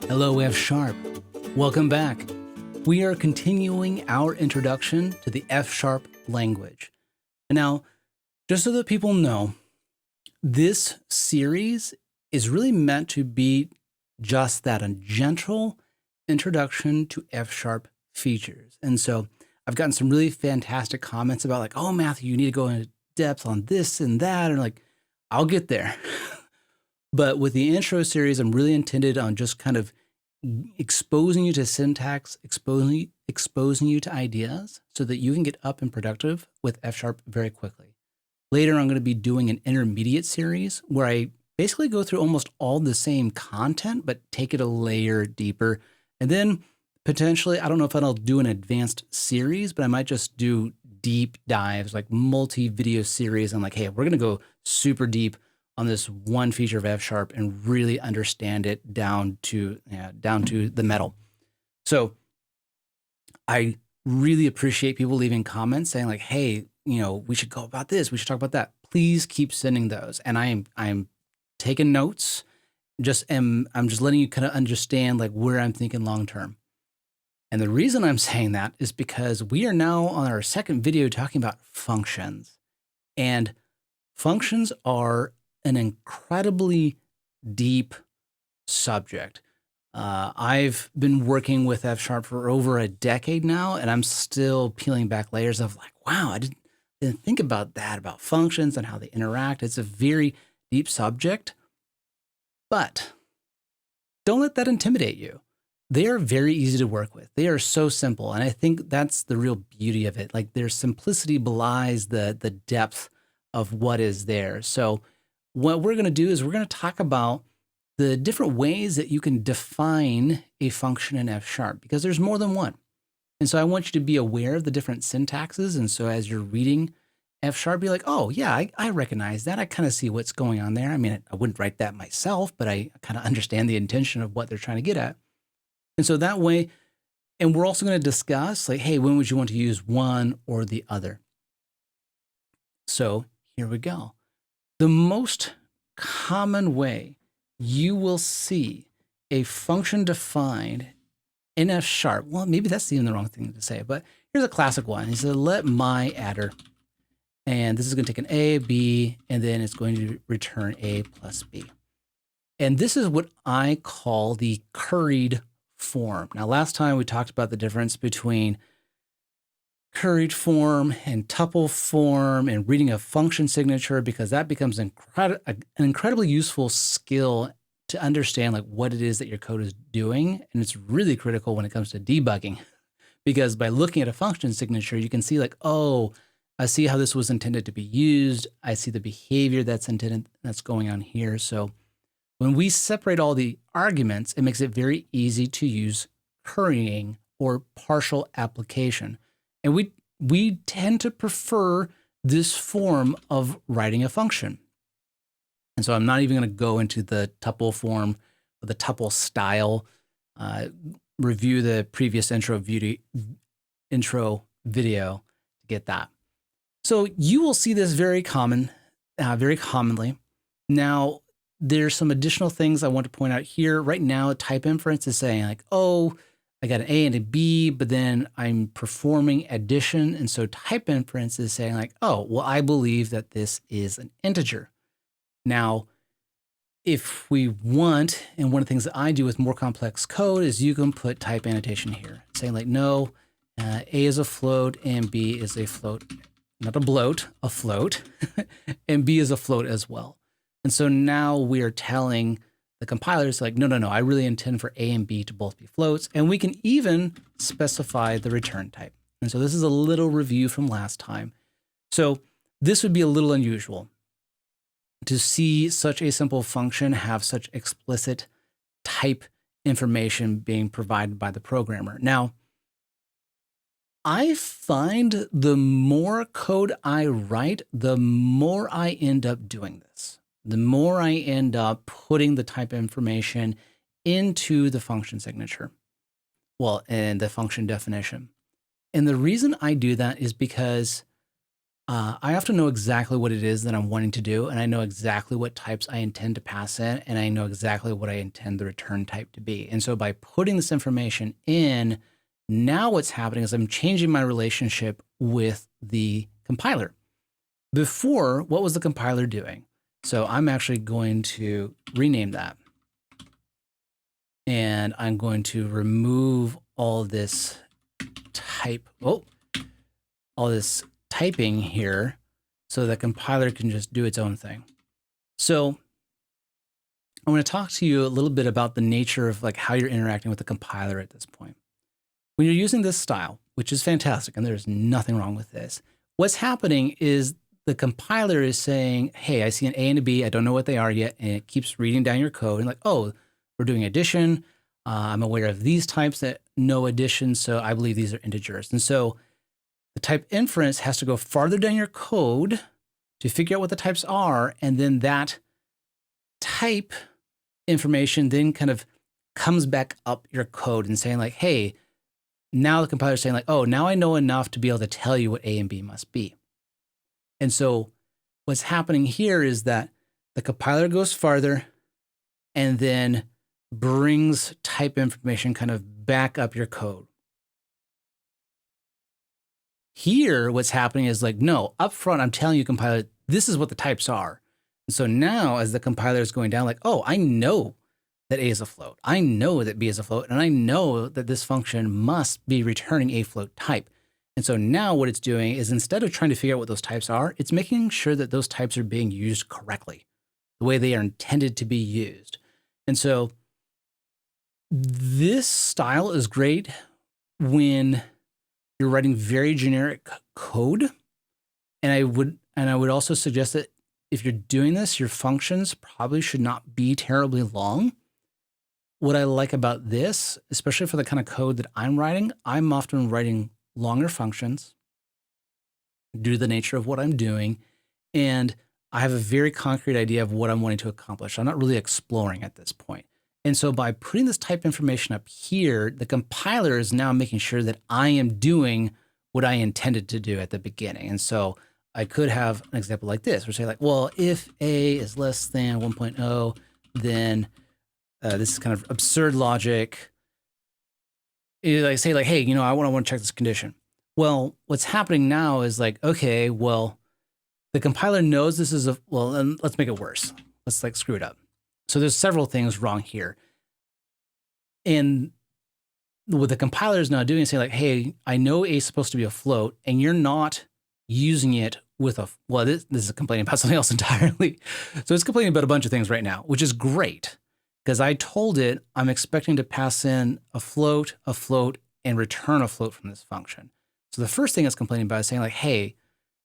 Hello, F-sharp. Welcome back. We are continuing our introduction to the F-sharp language. And now, just so that people know, this series is really meant to be just that, a gentle introduction to F-sharp features. And so I've gotten some really fantastic comments about like, oh, Matthew, you need to go into depth on this and that. And like, I'll get there. But with the intro series, I'm really intended on just kind of exposing you to syntax, exposing you to ideas so that you can get up and productive with F-sharp very quickly. Later, I'm going to be doing an intermediate series where I basically go through almost all the same content, but take it a layer deeper. And then potentially, I don't know if I'll do an advanced series, but I might just do deep dives, like multi-video series. I'm like, hey, we're going to go super deep on this one feature of F-sharp and really understand it down to the metal. So I really appreciate people leaving comments saying like, hey, we should go about this. We should talk about that. Please keep sending those. And I'm taking notes. I'm just letting you kind of understand like where I'm thinking long-term. And the reason I'm saying that is because we are now on our second video talking about functions. And functions are an incredibly deep subject. I've been working with F-sharp for over a decade now, and I'm still peeling back layers of like, wow, I didn't think about that, about functions and how they interact. It's a very deep subject, but don't let that intimidate you. They are very easy to work with. They are so simple, and I think that's the real beauty of it. Like their simplicity belies the depth of what is there. So what we're going to do is we're going to talk about the different ways that you can define a function in F-sharp, because there's more than one. And so I want you to be aware of the different syntaxes. And so as you're reading F-sharp, be like, oh yeah, I recognize that. I kind of see what's going on there. I mean, I wouldn't write that myself, but I kind of understand the intention of what they're trying to get at. And so that way, and we're also going to discuss like, hey, when would you want to use one or the other? So here we go. The most common way you will see a function defined in F-sharp, well, maybe that's even the wrong thing to say, but here's a classic one. He said, let my adder, and this is going to take an A, B, and then it's going to return A plus B. And this is what I call the curried form. Now, last time we talked about the difference between curried form and tuple form and reading a function signature, because that becomes an incredibly useful skill to understand like what it is that your code is doing. And it's really critical when it comes to debugging, because by looking at a function signature, you can see like, oh, I see how this was intended to be used. I see the behavior that's intended, that's going on here. So when we separate all the arguments, it makes it very easy to use currying or partial application. And we tend to prefer this form of writing a function. And so I'm not even going to go into the tuple form or the tuple style. Review the previous intro video to get that. So you will see this very commonly. Now, there's some additional things I want to point out here. Right now, type inference is saying like, oh, I got an A and a B, but then I'm performing addition. And so type inference is saying like, oh, well, I believe that this is an integer. Now, if we want, and one of the things that I do with more complex code is you can put type annotation here, saying like, no, A is a float and B is a float, not a bloat, a float, and B is a float as well. And so now we are telling the compiler is like, no, I really intend for A and B to both be floats. And we can even specify the return type. And so this is a little review from last time. So this would be a little unusual to see such a simple function have such explicit type information being provided by the programmer. Now, I find the more code I write, the more I end up doing this. The more I end up putting the type information into the function signature, well, and the function definition. And the reason I do that is because I often know exactly what it is that I'm wanting to do, and I know exactly what types I intend to pass in, and I know exactly what I intend the return type to be. And so by putting this information in, now what's happening is I'm changing my relationship with the compiler. Before, what was the compiler doing? So I'm actually going to rename that. And I'm going to remove all this all this typing here so the compiler can just do its own thing. So I want to talk to you a little bit about the nature of like how you're interacting with the compiler at this point. When you're using this style, which is fantastic, and there's nothing wrong with this, what's happening is the compiler is saying, hey, I see an A and a B. I don't know what they are yet. And it keeps reading down your code and like, oh, we're doing addition. I'm aware of these types that no addition. So I believe these are integers. And so the type inference has to go farther down your code to figure out what the types are. And then that type information then kind of comes back up your code and saying like, hey, now the compiler is saying like, oh, now I know enough to be able to tell you what A and B must be. And so what's happening here is that the compiler goes farther and then brings type information kind of back up your code. Here, what's happening is like, no, up front, I'm telling you, compiler, this is what the types are. And so now as the compiler is going down, like, oh, I know that A is a float. I know that B is a float. And I know that this function must be returning a float type. And so now what it's doing is instead of trying to figure out what those types are, it's making sure that those types are being used correctly, the way they are intended to be used. And so this style is great when you're writing very generic code. And I would also suggest that if you're doing this, your functions probably should not be terribly long. What I like about this, especially for the kind of code that I'm writing, I'm often writing longer functions due to the nature of what I'm doing. And I have a very concrete idea of what I'm wanting to accomplish. I'm not really exploring at this point. And so by putting this type information up here, the compiler is now making sure that I am doing what I intended to do at the beginning. And so I could have an example like this, where say like, well, if A is less than 1.0, then this is kind of absurd logic. I say like, hey, I want to check this condition. Well, what's happening now is like, okay, well, the compiler knows this is and let's make it worse. Let's like screw it up. So there's several things wrong here. And what the compiler is now doing is saying like, hey, I know A is supposed to be a float and you're not using it with this is complaining about something else entirely. So it's complaining about a bunch of things right now, which is great. Because I told it I'm expecting to pass in a float, and return a float from this function. So the first thing it's complaining about is saying like, hey,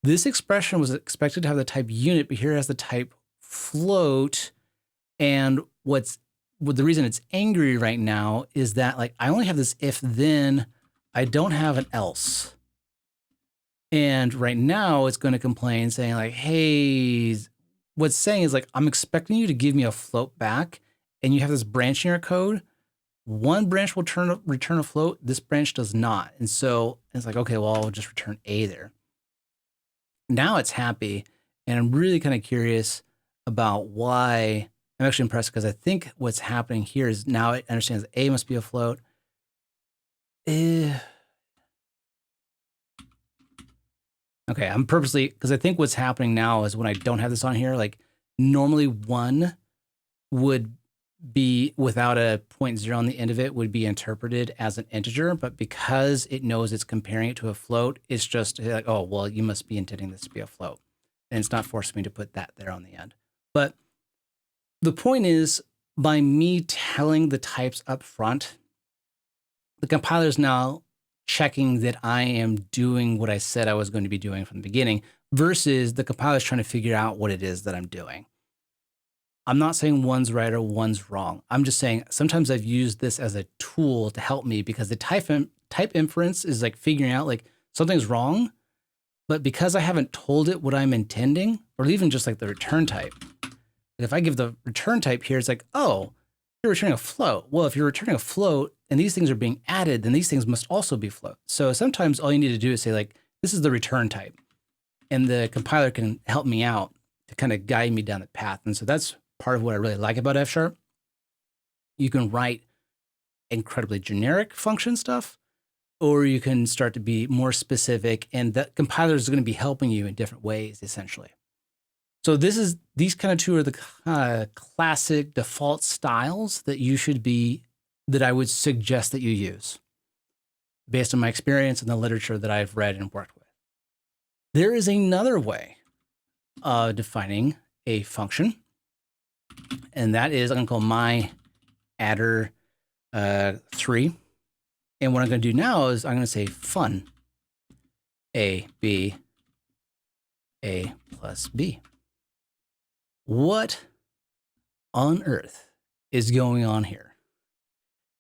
this expression was expected to have the type unit, but here it has the type float. And the reason it's angry right now is that like I only have this if then, I don't have an else. And right now it's going to complain saying like, hey, what's saying is like, I'm expecting you to give me a float back. And you have this branch in your code, one branch will return a float, this branch does not. And so it's like, okay, well, I'll just return A there. Now it's happy. And I'm really kind of curious about why. I'm actually impressed because I think what's happening here is now it understands that A must be a float. Okay, I'm purposely, because I think what's happening now is when I don't have this on here, like normally 1 would be without a 0.0 on the end of it would be interpreted as an integer, but because it knows it's comparing it to a float, it's just like, oh, well, you must be intending this to be a float. And it's not forcing me to put that there on the end. But the point is, by me telling the types up front, the compiler is now checking that I am doing what I said I was going to be doing from the beginning, versus the compiler is trying to figure out what it is that I'm doing. I'm not saying one's right or one's wrong. I'm just saying sometimes I've used this as a tool to help me because the type inference is like figuring out like something's wrong, but because I haven't told it what I'm intending, or even just like the return type. If I give the return type here, it's like, oh, you're returning a float. Well, if you're returning a float and these things are being added, then these things must also be float. So sometimes all you need to do is say like, this is the return type. and the compiler can help me out to kind of guide me down the path. And so that's part of what I really like about F#. You can write incredibly generic function stuff, or you can start to be more specific, and the compiler is going to be helping you in different ways, essentially. So these kind of two are the classic default styles that I would suggest that you use based on my experience and the literature that I've read and worked with. There is another way of defining a function, and that is I'm going to call my adder 3. And what I'm going to do now is I'm going to say fun a plus b. What on earth is going on here?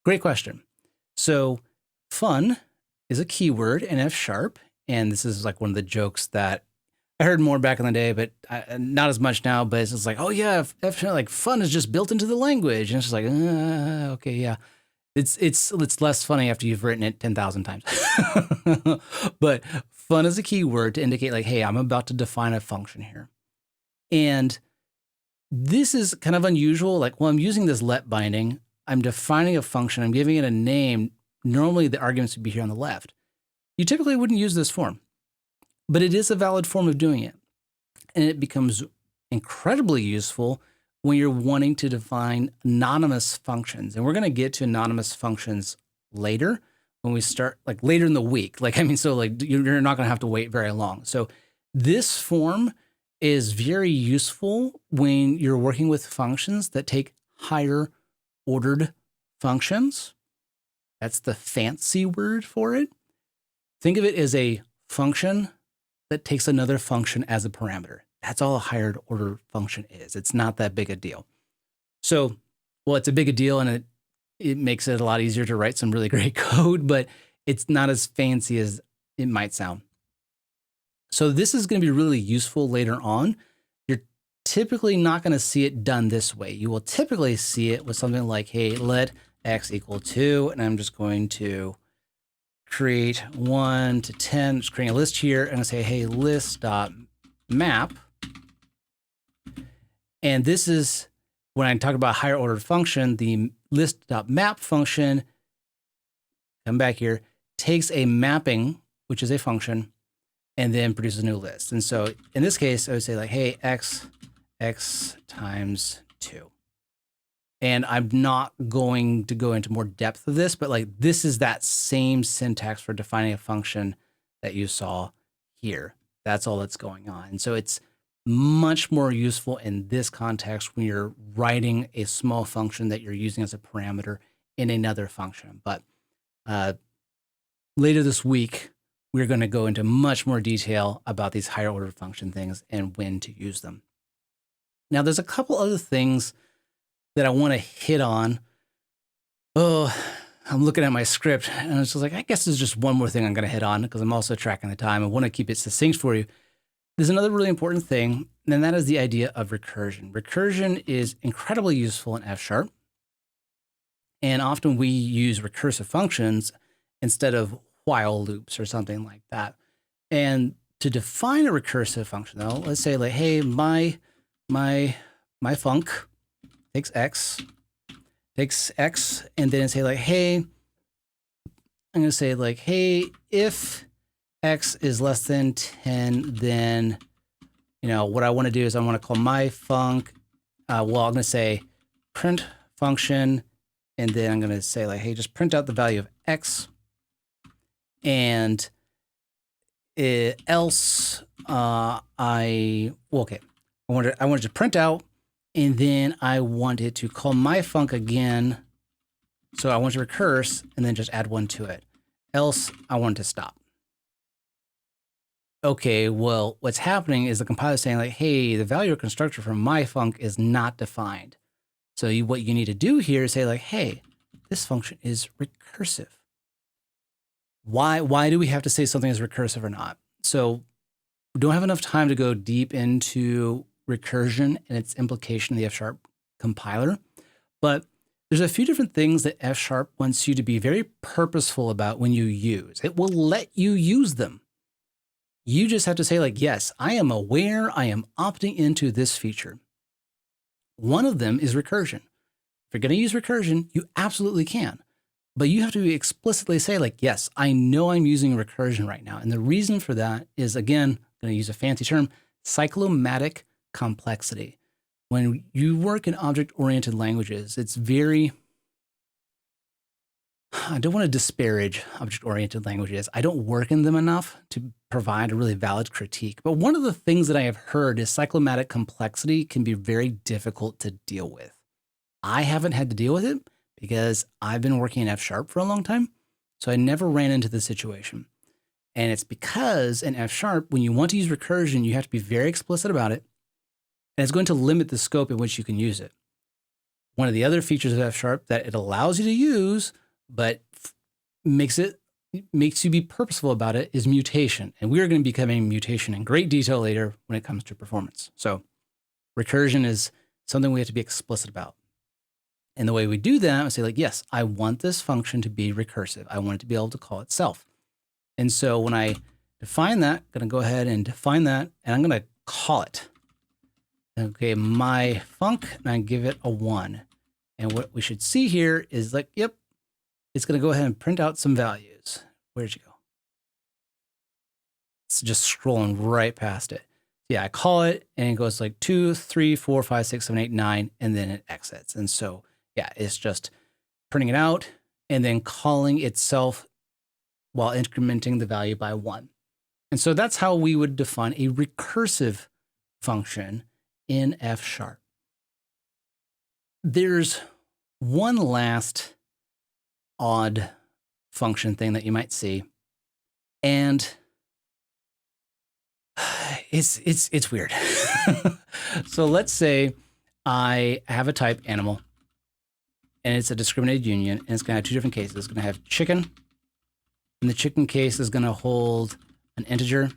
Great question. So fun is a keyword in F#, and this is like one of the jokes that I heard more back in the day, but not as much now. But it's just like, oh yeah, F like fun is just built into the language, and it's just like, okay, yeah. It's less funny after you've written it 10,000 times. But fun is a keyword to indicate like, hey, I'm about to define a function here. And this is kind of unusual. Like, well, I'm using this let binding. I'm defining a function. I'm giving it a name. Normally the arguments would be here on the left. You typically wouldn't use this form, but it is a valid form of doing it. And it becomes incredibly useful when you're wanting to define anonymous functions. And we're going to get to anonymous functions later when we start, like later in the week. Like, I mean, so like you're not going to have to wait very long. So this form is very useful when you're working with functions that take higher ordered functions. That's the fancy word for it. Think of it as a function that takes another function as a parameter. That's all a higher order function is. It's not that big a deal. So, well, it's a big a deal, and it makes it a lot easier to write some really great code, but it's not as fancy as it might sound. So this is going to be really useful later on. You're typically not going to see it done this way. You will typically see it with something like, hey, let x equal 2, and I'm just going to create 1 to 10, just creating a list here, and I say, hey, list.map. And this is when I talk about higher ordered function, the list.map function, come back here, takes a mapping, which is a function, and then produces a new list. And so in this case, I would say like, hey, x times 2. And I'm not going to go into more depth of this, but like this is that same syntax for defining a function that you saw here. That's all that's going on. And so it's much more useful in this context when you're writing a small function that you're using as a parameter in another function. But later this week, we're going to go into much more detail about these higher order function things and when to use them. Now, there's a couple other things that I want to hit on. Oh, I'm looking at my script and it's just like, I guess there's just one more thing I'm going to hit on because I'm also tracking the time. I want to keep it succinct for you. There's another really important thing, and that is the idea of recursion. Recursion is incredibly useful in F#, and often we use recursive functions instead of while loops or something like that. And to define a recursive function, though, let's say like, hey, my func takes x, and then say like, hey, I'm going to say like, hey, if x is less than 10, then, you know, what I want to do is I want to call my func, well, I'm going to say print function, and then I'm going to say like, hey, just print out the value of x, and else I wanted to print out, and then I wanted to call my func again. So I want to recurse and then just add 1 to it. Else I want to stop. Okay, well, what's happening is the compiler is saying like, hey, the value of constructor from my func is not defined. So what you need to do here is say like, hey, this function is recursive. Why do we have to say something is recursive or not? So we don't have enough time to go deep into recursion and its implication in the F# compiler, but there's a few different things that F# wants you to be very purposeful about when you use. It will let you use them. You just have to say like, yes, I am aware I am opting into this feature. One of them is recursion. If you're going to use recursion, you absolutely can. But you have to explicitly say like, yes, I know I'm using recursion right now. And the reason for that is, again, I'm going to use a fancy term, cyclomatic complexity. When you work in object-oriented languages, it's very, I don't want to disparage object-oriented languages. I don't work in them enough to provide a really valid critique. But one of the things that I have heard is cyclomatic complexity can be very difficult to deal with. I haven't had to deal with it because I've been working in F# for a long time, so I never ran into the situation. And it's because in F#, when you want to use recursion, you have to be very explicit about it, and it's going to limit the scope in which you can use it. One of the other features of F# that it allows you to use, but makes you be purposeful about it, is mutation. And we are going to be covering mutation in great detail later when it comes to performance. So recursion is something we have to be explicit about. And the way we do that is say like, yes, I want this function to be recursive. I want it to be able to call itself. And so when I define that, I'm going to go ahead and define that, and I'm going to call it. Okay, my func, and I give it a 1. And what we should see here is like, yep, it's going to go ahead and print out some values. Where'd you go? It's just scrolling right past it. Yeah, I call it, and it goes like 2, 3, 4, 5, 6, 7, 8, 9, and then it exits. And so yeah, it's just printing it out and then calling itself while incrementing the value by 1. And so that's how we would define a recursive function in F#. There's one last odd function thing that you might see, and it's weird. So let's say I have a type animal, and it's a discriminated union, and it's going to have two different cases. It's going to have chicken, and the chicken case is going to hold an integer, and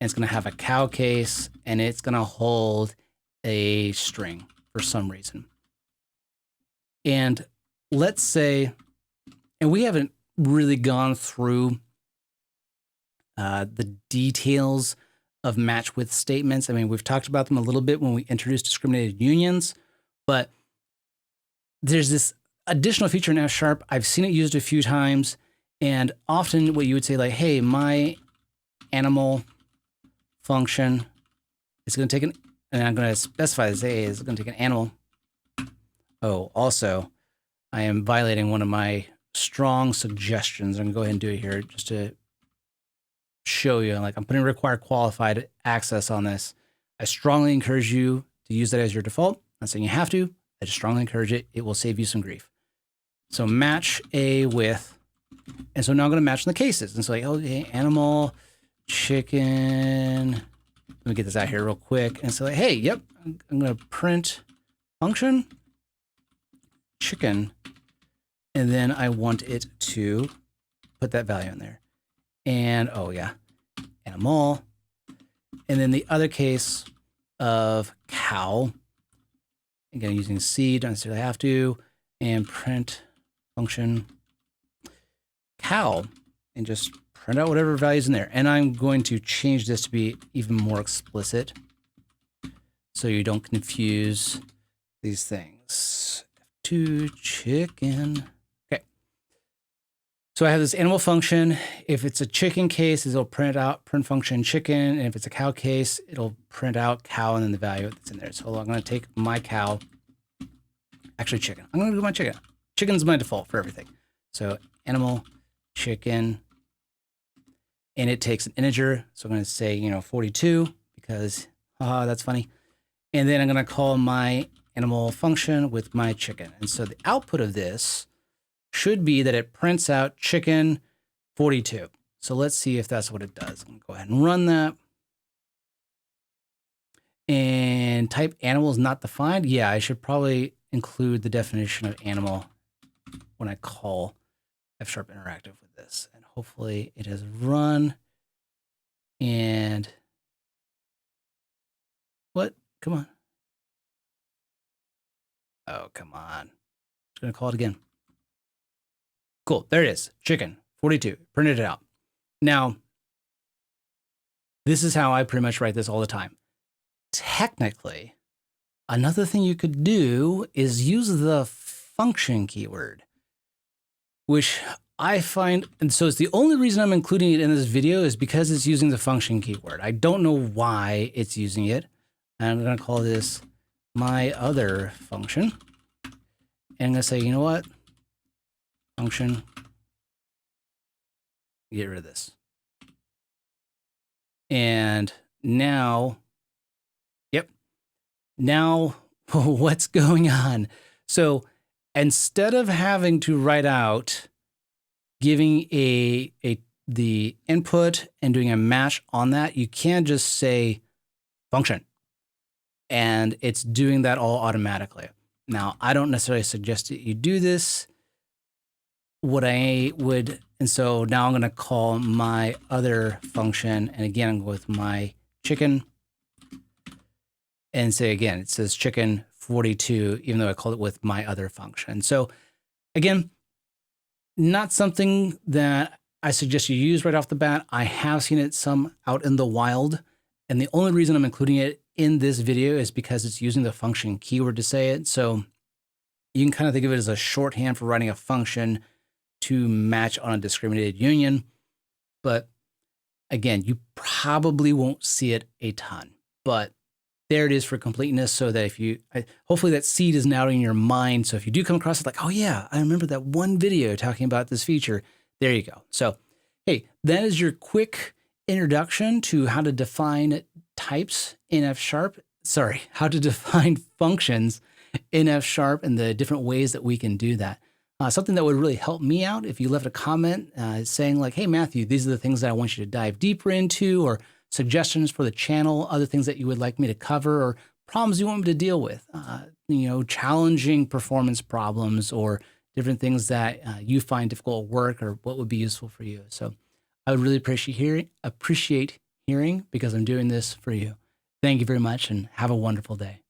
it's going to have a cow case, and it's going to hold a string for some reason. And let's say, and we haven't really gone through the details of match with statements. I mean, we've talked about them a little bit when we introduced discriminated unions, but there's this additional feature in F#. I've seen it used a few times, and often what you would say like, hey, my animal function is going to take an, and I'm going to specify this, hey, is going to take an animal. Oh, also, I am violating one of my strong suggestions. I'm going to go ahead and do it here just to show you, like I'm putting require qualified access on this. I strongly encourage you to use that as your default. I'm not saying you have to. I just strongly encourage it. It will save you some grief. So match A with, and so now I'm going to match in the cases. And so like, okay, animal, chicken. Let me get this out here real quick. And so like, hey, yep, I'm going to print function chicken, and then I want it to put that value in there. And oh yeah, animal. And then the other case of cow, again, using C, don't necessarily have to, and print function cow, and just print out whatever value's in there. And I'm going to change this to be even more explicit so you don't confuse these things. F2 chicken. Okay. So I have this animal function. If it's a chicken case, it'll print out print function chicken. And if it's a cow case, it'll print out cow and then the value that's in there. So I'm going to take my cow, actually chicken. I'm going to do my chicken. Chicken's my default for everything. So animal, chicken, and it takes an integer. So I'm going to say, 42 because, that's funny. And then I'm going to call my animal function with my chicken. And so the output of this should be that it prints out chicken 42. So let's see if that's what it does. I'm going to go ahead and run that. And type animal is not defined. Yeah, I should probably include the definition of animal when I call F# interactive with this. And hopefully it has run. And what? Come on. Oh, come on. Just going to call it again. Cool. There it is. Chicken 42. Printed it out. Now, this is how I pretty much write this all the time. Technically, another thing you could do is use the function keyword, which I find, and so it's the only reason I'm including it in this video is because it's using the function keyword. I don't know why it's using it. And I'm going to call this my other function. And I'm going to say, you know what? Function, get rid of this. And now, yep. Now what's going on? So instead of having to write out giving the input and doing a match on that, you can just say function, and it's doing that all automatically. Now, I don't necessarily suggest that you do this. What I would, and so now I'm going to call my other function, and again, I'm going with my chicken, and say again, it says chicken 42, even though I called it with my other function. So again, not something that I suggest you use right off the bat. I have seen it some out in the wild, and the only reason I'm including it in this video is because it's using the function keyword to say it. So you can kind of think of it as a shorthand for writing a function to match on a discriminated union. But again, you probably won't see it a ton, but there it is for completeness, so that if you, hopefully that seed is now in your mind. So if you do come across it like, oh yeah, I remember that one video talking about this feature, there you go. So, hey, that is your quick introduction to how to define types in F#. Sorry, how to define functions in F# and the different ways that we can do that. Something that would really help me out if you left a comment saying like, hey, Matthew, these are the things that I want you to dive deeper into, or suggestions for the channel, other things that you would like me to cover, or problems you want me to deal with, you know, challenging performance problems, or different things that you find difficult at work, or what would be useful for you. So I would really appreciate hearing because I'm doing this for you. Thank you very much, and have a wonderful day.